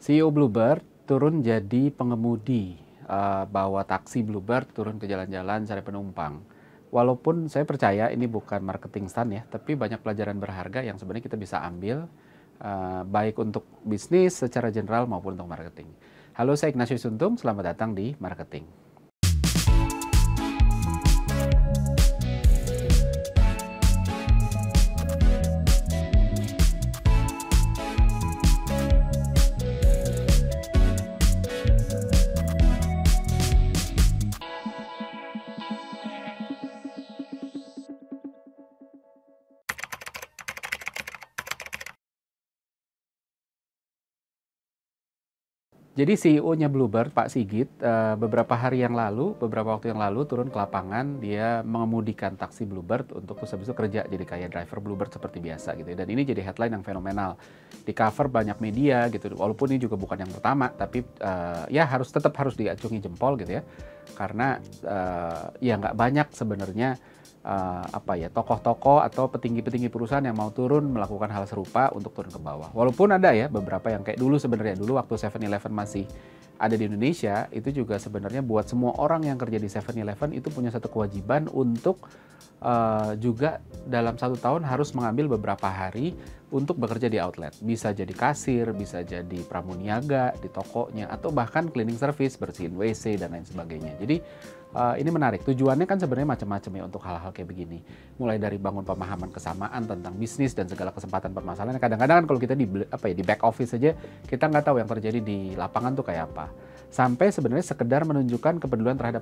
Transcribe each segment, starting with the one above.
CEO Bluebird turun jadi pengemudi, bawa taksi Bluebird turun ke jalan-jalan cari penumpang. Walaupun saya percaya ini bukan marketing stunt ya, tapi banyak pelajaran berharga yang sebenarnya kita bisa ambil, baik untuk bisnis secara general maupun untuk marketing. Halo, saya Ignatius Untung, selamat datang di Marketing. Jadi CEO-nya Bluebird, Pak Sigit, beberapa waktu yang lalu turun ke lapangan, dia mengemudikan taksi Bluebird untuk terus habis itu kerja jadi kayak driver Bluebird seperti biasa gitu ya. Dan ini jadi headline yang fenomenal. Di cover banyak media gitu, walaupun ini juga bukan yang pertama, tapi ya tetap harus diacungi jempol gitu ya. Karena ya nggak banyak sebenarnya tokoh-tokoh atau petinggi-petinggi perusahaan yang mau turun melakukan hal serupa untuk turun ke bawah. Walaupun ada ya beberapa yang kayak dulu waktu 7-Eleven masih ada di Indonesia, itu juga sebenarnya buat semua orang yang kerja di 7-Eleven itu punya satu kewajiban untuk juga dalam 1 tahun harus mengambil beberapa hari untuk bekerja di outlet. Bisa jadi kasir, bisa jadi pramuniaga di tokonya, atau bahkan cleaning service, bersihin WC dan lain sebagainya. Jadi ini menarik. Tujuannya kan sebenarnya macam-macam ya untuk hal-hal kayak begini. Mulai dari bangun pemahaman kesamaan tentang bisnis dan segala kesempatan permasalahan. Kadang-kadang kan kalau kita di back office saja kita nggak tahu yang terjadi di lapangan tuh kayak apa. Sampai sebenarnya sekedar menunjukkan kepedulian terhadap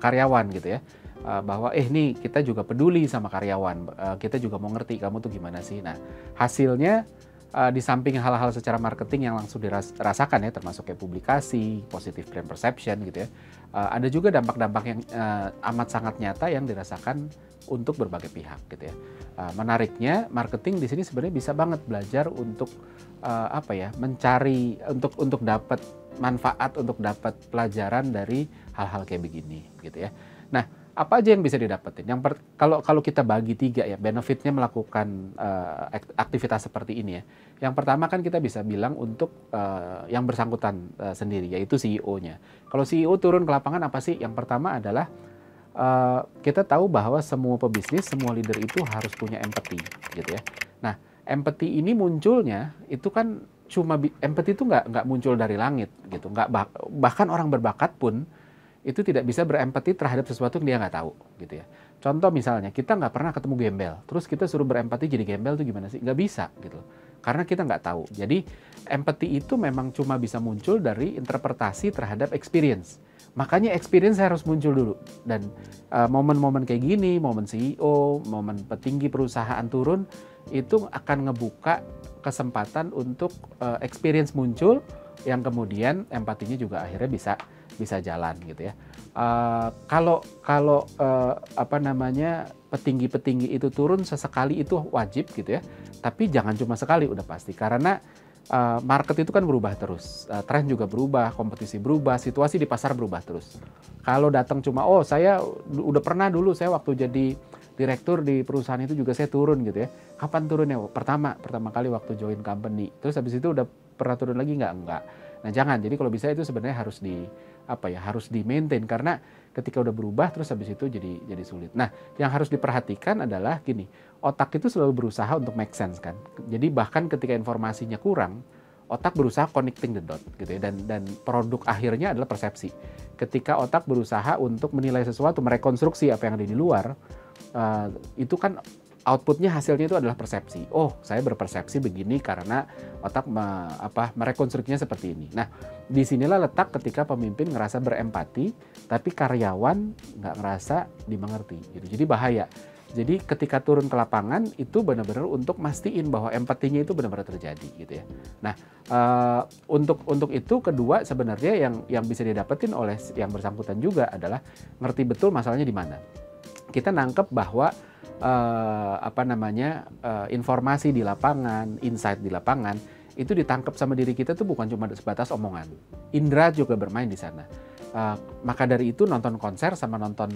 karyawan gitu ya. Bahwa nih kita juga peduli sama karyawan. Kita juga mau ngerti kamu tuh gimana sih. Nah, hasilnya di samping hal-hal secara marketing yang langsung dirasakan ya, termasuk kayak publikasi, positive brand perception gitu ya, ada juga dampak-dampak yang amat sangat nyata yang dirasakan untuk berbagai pihak gitu ya. Menariknya marketing di sini sebenarnya bisa banget belajar untuk mencari untuk dapat manfaat, untuk dapat pelajaran dari hal-hal kayak begini gitu ya. Nah, apa aja yang bisa didapetin? Kalau kita bagi 3 ya, benefitnya melakukan aktivitas seperti ini ya. Yang pertama kan kita bisa bilang untuk yang bersangkutan sendiri, yaitu CEO-nya. Kalau CEO turun ke lapangan apa sih? Yang pertama adalah kita tahu bahwa semua pebisnis, semua leader itu harus punya empathy gitu ya. Nah, empathy ini munculnya itu kan empathy itu nggak muncul dari langit gitu. Bahkan orang berbakat pun itu tidak bisa berempati terhadap sesuatu yang dia nggak tahu gitu ya. Contoh misalnya, kita nggak pernah ketemu gembel, terus kita suruh berempati jadi gembel tuh gimana sih? Nggak bisa gitu. Karena kita nggak tahu. Jadi empati itu memang cuma bisa muncul dari interpretasi terhadap experience. Makanya experience harus muncul dulu. Dan momen-momen kayak gini, momen CEO, momen petinggi perusahaan turun, itu akan ngebuka kesempatan untuk experience muncul, yang kemudian empatinya juga akhirnya bisa jalan gitu ya. Kalau petinggi-petinggi itu turun sesekali itu wajib gitu ya. Tapi jangan cuma sekali udah pasti, karena market itu kan berubah terus. Tren juga berubah, kompetisi berubah, situasi di pasar berubah terus. Kalau datang cuma saya udah pernah dulu, saya waktu jadi direktur di perusahaan itu juga saya turun gitu ya. Kapan turunnya? Pertama kali waktu join company. Terus habis itu udah pernah turun lagi nggak? Enggak. Nah, jangan. Jadi kalau bisa itu sebenarnya harus harus di-maintain, karena ketika udah berubah terus habis itu jadi sulit. Nah, yang harus diperhatikan adalah gini, otak itu selalu berusaha untuk make sense kan. Jadi bahkan ketika informasinya kurang, otak berusaha connecting the dot gitu ya, dan produk akhirnya adalah persepsi. Ketika otak berusaha untuk menilai sesuatu, merekonstruksi apa yang ada di luar, itu kan outputnya, hasilnya itu adalah persepsi. Oh, saya berpersepsi begini karena otak merekonstruksinya seperti ini. Nah, disinilah letak ketika pemimpin ngerasa berempati, tapi karyawan nggak ngerasa dimengerti. Gitu. Jadi bahaya. Jadi ketika turun ke lapangan itu benar-benar untuk mastiin bahwa empatinya itu benar-benar terjadi, gitu ya. Nah, untuk itu kedua sebenarnya yang bisa didapetin oleh yang bersangkutan juga adalah ngerti betul masalahnya di mana. Kita nangkep bahwa informasi di lapangan, insight di lapangan itu ditangkap sama diri kita tuh bukan cuma sebatas omongan. Indra juga bermain di sana. Maka dari itu nonton konser sama nonton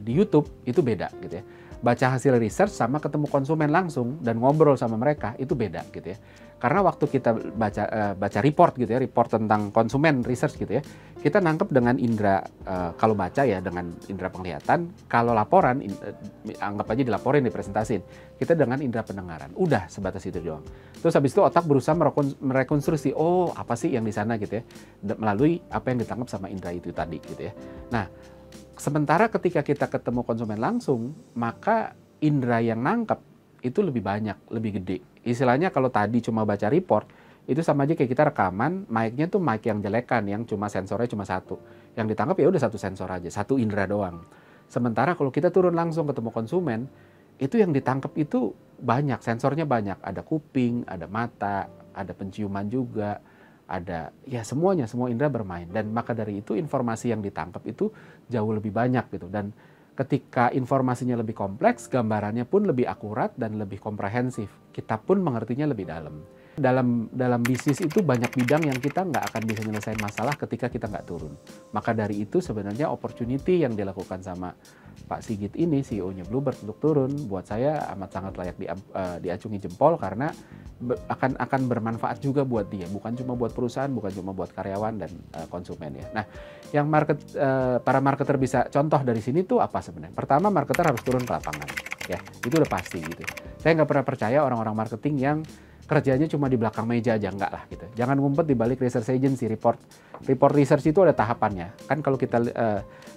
di YouTube itu beda gitu ya. baca hasil research sama ketemu konsumen langsung dan ngobrol sama mereka itu beda gitu ya. Karena waktu kita baca report gitu ya, report tentang konsumen research gitu ya, kita nangkep dengan indera kalau baca ya dengan indera penglihatan, kalau laporan anggap aja dilaporin, dipresentasin, kita dengan indera pendengaran. Udah sebatas itu doang. Terus habis itu otak berusaha merekonstruksi, oh apa sih yang di sana gitu ya, melalui apa yang ditangkap sama indera itu tadi gitu ya. Nah, sementara ketika kita ketemu konsumen langsung, maka indera yang nangkep itu lebih banyak, lebih gede. Istilahnya kalau tadi cuma baca report, itu sama aja kayak kita rekaman, mic-nya tuh mic yang jelekan, yang cuma sensornya cuma satu. Yang ditangkap ya udah satu sensor aja, satu indera doang. Sementara kalau kita turun langsung ketemu konsumen, itu yang ditangkap itu banyak, sensornya banyak. Ada kuping, ada mata, ada penciuman juga, ada ya semuanya, semua indera bermain. Dan maka dari itu informasi yang ditangkap itu jauh lebih banyak gitu. Dan ketika informasinya lebih kompleks, gambarannya pun lebih akurat dan lebih komprehensif. Kita pun mengertinya lebih dalam. Dalam bisnis itu banyak bidang yang kita nggak akan bisa nyelesain masalah ketika kita nggak turun. Maka dari itu sebenarnya opportunity yang dilakukan sama Pak Sigit ini, CEO-nya Bluebird untuk turun, buat saya amat sangat layak diacungi jempol karena akan bermanfaat juga buat dia, bukan cuma buat perusahaan, bukan cuma buat karyawan dan konsumen ya. Nah, yang para marketer bisa contoh dari sini tuh apa sebenarnya? Pertama, marketer harus turun ke lapangan, ya itu udah pasti gitu. Saya nggak pernah percaya orang-orang marketing yang kerjanya cuma di belakang meja aja, enggak lah gitu. Jangan ngumpet di balik research agency, report research itu ada tahapannya. Kan kalau kita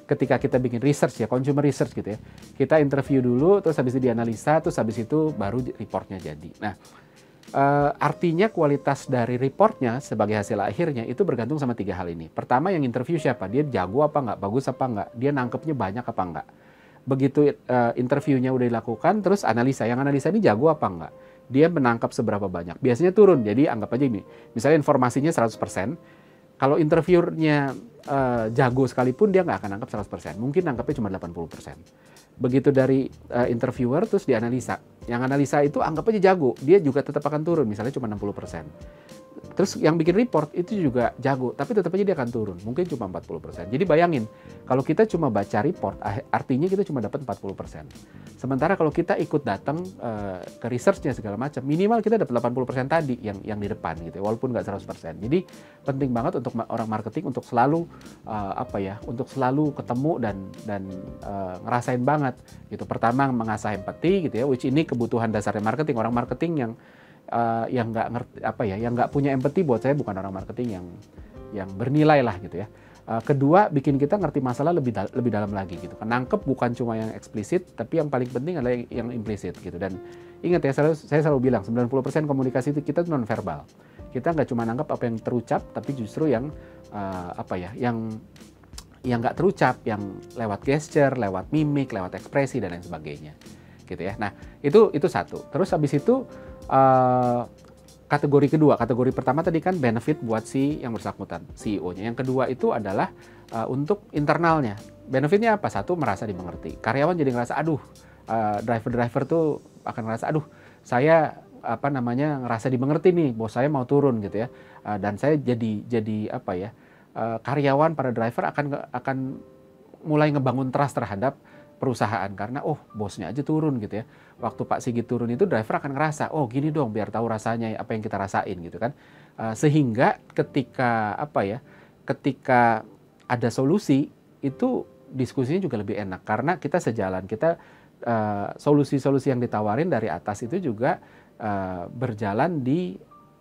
ketika kita bikin research ya, consumer research gitu ya, kita interview dulu, terus habis itu dianalisa, terus habis itu baru reportnya jadi. Nah, artinya kualitas dari reportnya sebagai hasil akhirnya itu bergantung sama 3 hal ini. Pertama, yang interview siapa? Dia jago apa enggak? Bagus apa enggak? Dia nangkepnya banyak apa enggak? Begitu interviewnya udah dilakukan, terus analisa. Yang analisa ini jago apa enggak? Dia menangkap seberapa banyak. Biasanya turun, jadi anggap aja ini. Misalnya informasinya 100%, kalau interviewernya jago sekalipun dia nggak akan nangkap 100%. Mungkin nangkapnya cuma 80%. Begitu dari interviewer terus dianalisa. Yang analisa itu anggap aja jago, dia juga tetap akan turun, misalnya cuma 60%. Terus yang bikin report itu juga jago, tapi tetap aja dia akan turun, mungkin cuma 40%. Jadi bayangin, kalau kita cuma baca report, artinya kita cuma dapat 40%. Sementara kalau kita ikut datang ke research-nya segala macam, minimal kita dapat 80% tadi yang di depan gitu, walaupun nggak 100%. Jadi penting banget untuk orang marketing untuk selalu untuk selalu ketemu dan ngerasain banget gitu. Pertama mengasah empati gitu ya, which ini kebutuhan dasarnya marketing. Orang marketing yang nggak ngerti yang nggak punya empati buat saya bukan orang marketing yang bernilai lah gitu ya. Kedua, bikin kita ngerti masalah lebih dalam lagi gitu. Nangkep bukan cuma yang eksplisit, tapi yang paling penting adalah yang implisit gitu. Dan ingat ya, saya selalu bilang 90% komunikasi itu kita non verbal. Kita nggak cuma nangkep apa yang terucap, tapi justru yang yang nggak terucap, yang lewat gesture, lewat mimik, lewat ekspresi dan lain sebagainya gitu ya. Nah itu satu. Terus habis itu kategori kedua, kategori pertama tadi kan benefit buat si yang bersangkutan, CEO-nya. Yang kedua itu adalah untuk internalnya. Benefitnya apa? Satu, merasa dimengerti. Karyawan jadi ngerasa, driver tuh akan ngerasa, saya ngerasa dimengerti nih, bos saya mau turun gitu ya. Dan saya jadi karyawan, para driver akan mulai ngebangun trust terhadap perusahaan karena bosnya aja turun gitu ya. Waktu Pak Sigit turun itu driver akan ngerasa gini dong biar tahu rasanya apa yang kita rasain gitu kan. Sehingga ketika ketika ada solusi itu diskusinya juga lebih enak karena kita sejalan, kita solusi-solusi yang ditawarin dari atas itu juga berjalan di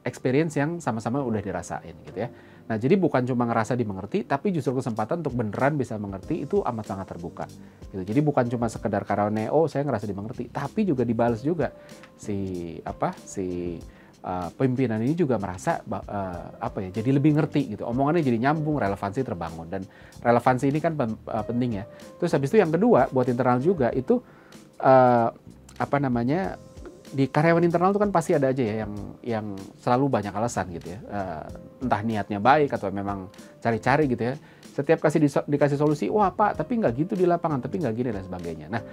experience yang sama-sama udah dirasain gitu ya. Nah, jadi bukan cuma ngerasa dimengerti, tapi justru kesempatan untuk beneran bisa mengerti itu amat sangat terbuka. Gitu. Jadi bukan cuma sekedar karena saya ngerasa dimengerti, tapi juga dibalas juga pimpinan ini juga merasa jadi lebih ngerti gitu. Omongannya jadi nyambung, relevansi terbangun dan relevansi ini kan penting ya. Terus habis itu yang kedua buat internal juga itu di karyawan internal itu kan pasti ada aja ya yang selalu banyak alasan gitu ya, entah niatnya baik atau memang cari-cari gitu ya. Setiap dikasih solusi, wah Pak, tapi nggak gitu di lapangan, tapi nggak gini dan sebagainya. Nah,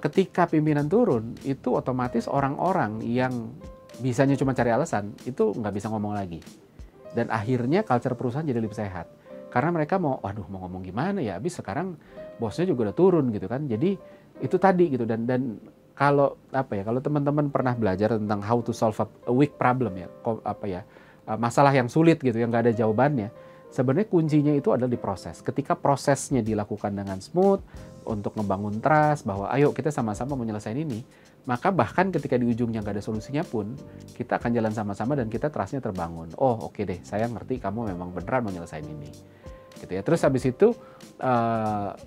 ketika pimpinan turun, itu otomatis orang-orang yang bisanya cuma cari alasan itu nggak bisa ngomong lagi. Dan akhirnya culture perusahaan jadi lebih sehat. Karena mereka mau ngomong gimana ya, habis sekarang bosnya juga udah turun gitu kan. Jadi Itu tadi gitu. Dan kalau apa ya, kalau teman-teman pernah belajar tentang how to solve a weak problem ya, masalah yang sulit gitu, yang nggak ada jawabannya, sebenarnya kuncinya itu adalah di proses. Ketika prosesnya dilakukan dengan smooth, untuk ngebangun trust bahwa ayo kita sama-sama menyelesaikan ini, maka bahkan ketika di ujungnya nggak ada solusinya pun, kita akan jalan sama-sama dan kita trustnya terbangun. Oh oke deh, saya ngerti kamu memang beneran mau nyelesain ini. Gitu ya. Terus habis itu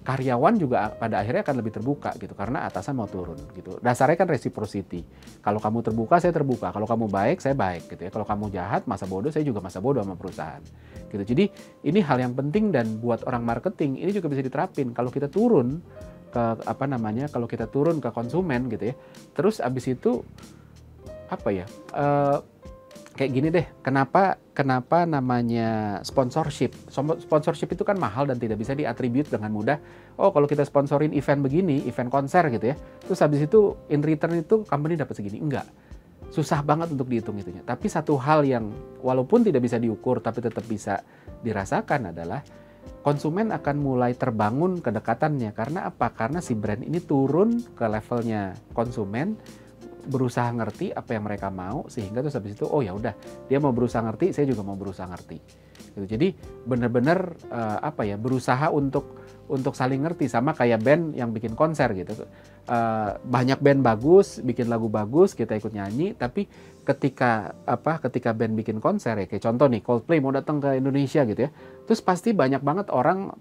karyawan juga pada akhirnya akan lebih terbuka gitu karena atasan mau turun gitu. Dasarnya kan reciprocity. Kalau kamu terbuka, saya terbuka. Kalau kamu baik, saya baik gitu ya. Kalau kamu jahat, masa bodoh, saya juga masa bodoh sama perusahaan. Gitu. Jadi ini hal yang penting dan buat orang marketing ini juga bisa diterapin. Kalau kita turun ke kalau kita turun ke konsumen gitu ya. Terus habis itu kayak gini deh, kenapa namanya sponsorship? Sponsorship itu kan mahal dan tidak bisa diatribut dengan mudah. Oh, kalau kita sponsorin event begini, event konser gitu ya. Terus habis itu in return itu company dapat segini. Enggak. Susah banget untuk dihitung itunya. Tapi satu hal yang walaupun tidak bisa diukur tapi tetap bisa dirasakan adalah konsumen akan mulai terbangun kedekatannya. Karena apa? Karena si brand ini turun ke levelnya konsumen, berusaha ngerti apa yang mereka mau, sehingga terus habis itu oh ya udah, dia mau berusaha ngerti, saya juga mau berusaha ngerti gitu. Jadi benar-benar berusaha untuk saling ngerti, sama kayak band yang bikin konser gitu. Banyak band bagus bikin lagu bagus, kita ikut nyanyi, tapi ketika band bikin konser ya, kayak contoh nih Coldplay mau datang ke Indonesia gitu ya, terus pasti banyak banget orang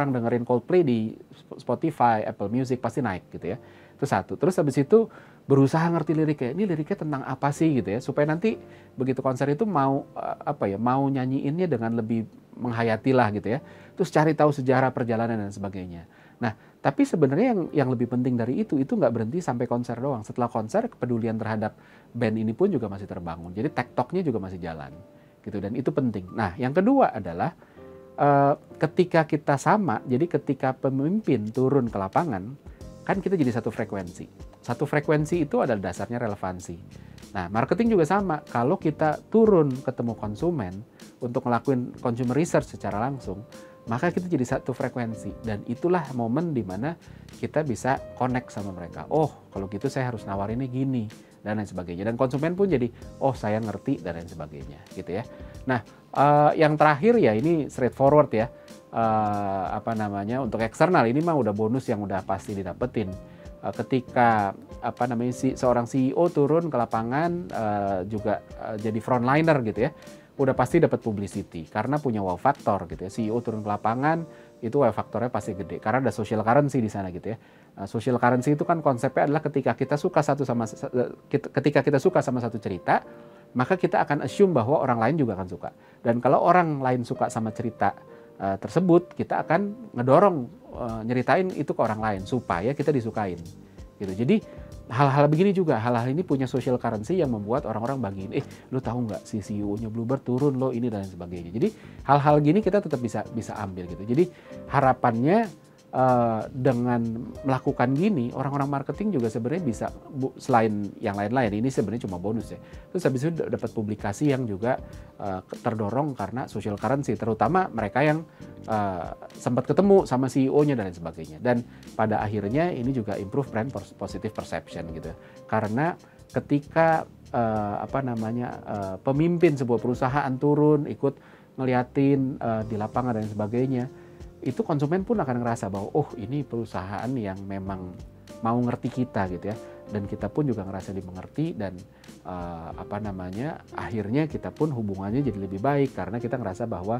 dengerin Coldplay di Spotify, Apple Music pasti naik gitu ya. Itu satu. Terus habis itu berusaha ngerti liriknya. Ini liriknya tentang apa sih gitu ya. Supaya nanti begitu konser itu mau mau nyanyiinnya dengan lebih menghayati lah gitu ya. Terus cari tahu sejarah perjalanan dan sebagainya. Nah, tapi sebenarnya yang lebih penting dari itu nggak berhenti sampai konser doang. Setelah konser, kepedulian terhadap band ini pun juga masih terbangun. Jadi TikToknya juga masih jalan gitu, dan itu penting. Nah, yang kedua adalah ketika kita sama, jadi ketika pemimpin turun ke lapangan, kan kita jadi satu frekuensi. Satu frekuensi itu adalah dasarnya relevansi. Nah, marketing juga sama. Kalau kita turun ketemu konsumen untuk ngelakuin consumer research secara langsung, maka kita jadi satu frekuensi. Dan itulah momen di mana kita bisa connect sama mereka. Oh, kalau gitu saya harus nawarinnya gini, dan lain sebagainya. Dan konsumen pun jadi, oh saya ngerti, dan lain sebagainya. Gitu ya. Nah, yang terakhir ya ini straightforward ya. Untuk eksternal ini mah udah bonus yang udah pasti didapetin. Ketika seorang CEO turun ke lapangan juga jadi frontliner gitu ya, udah pasti dapat publicity karena punya wow factor gitu ya. CEO turun ke lapangan itu wow faktornya pasti gede karena ada social currency di sana gitu ya. Social currency itu kan konsepnya adalah ketika kita suka sama satu cerita, maka kita akan assume bahwa orang lain juga akan suka. Dan kalau orang lain suka sama cerita tersebut, kita akan ngedorong nyeritain itu ke orang lain supaya kita disukain gitu. Jadi hal-hal begini juga, hal-hal ini punya social currency yang membuat orang-orang bagiin, lu tahu nggak si CEO-nya Bluebird turun lo ini dan sebagainya. Jadi hal-hal gini kita tetap bisa ambil gitu. Jadi harapannya dengan melakukan gini, orang-orang marketing juga sebenarnya bisa, selain yang lain-lain, ini sebenarnya cuma bonus ya. Terus habis itu dapat publikasi yang juga terdorong karena social currency, terutama mereka yang sempat ketemu sama CEO-nya dan lain sebagainya. Dan pada akhirnya ini juga improve brand positive perception gitu. Karena ketika pemimpin sebuah perusahaan turun ikut ngeliatin di lapangan dan sebagainya, itu konsumen pun akan ngerasa bahwa oh ini perusahaan yang memang mau ngerti kita gitu ya, dan kita pun juga ngerasa dimengerti, dan akhirnya kita pun hubungannya jadi lebih baik karena kita ngerasa bahwa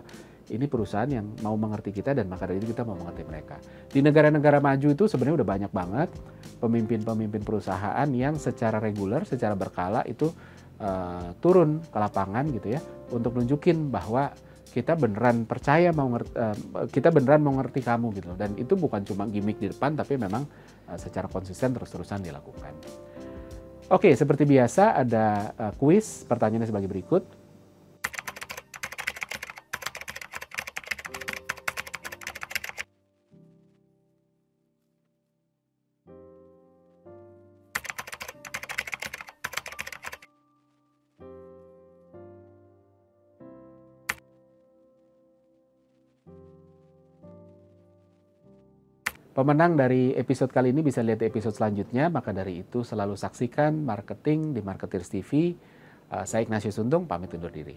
ini perusahaan yang mau mengerti kita, dan maka dari itu kita mau mengerti mereka. Di negara-negara maju itu sebenarnya udah banyak banget pemimpin-pemimpin perusahaan yang secara reguler, secara berkala itu turun ke lapangan gitu ya, untuk nunjukin bahwa kita beneran percaya kita beneran mau ngerti kamu gitu. Dan itu bukan cuma gimmick di depan, tapi memang secara konsisten terus-terusan dilakukan. Oke, seperti biasa ada kuis, pertanyaannya sebagai berikut. Pemenang dari episode kali ini bisa lihat di episode selanjutnya, maka dari itu selalu saksikan marketing di Marketers TV. Saya Ignatius Untung, pamit undur diri.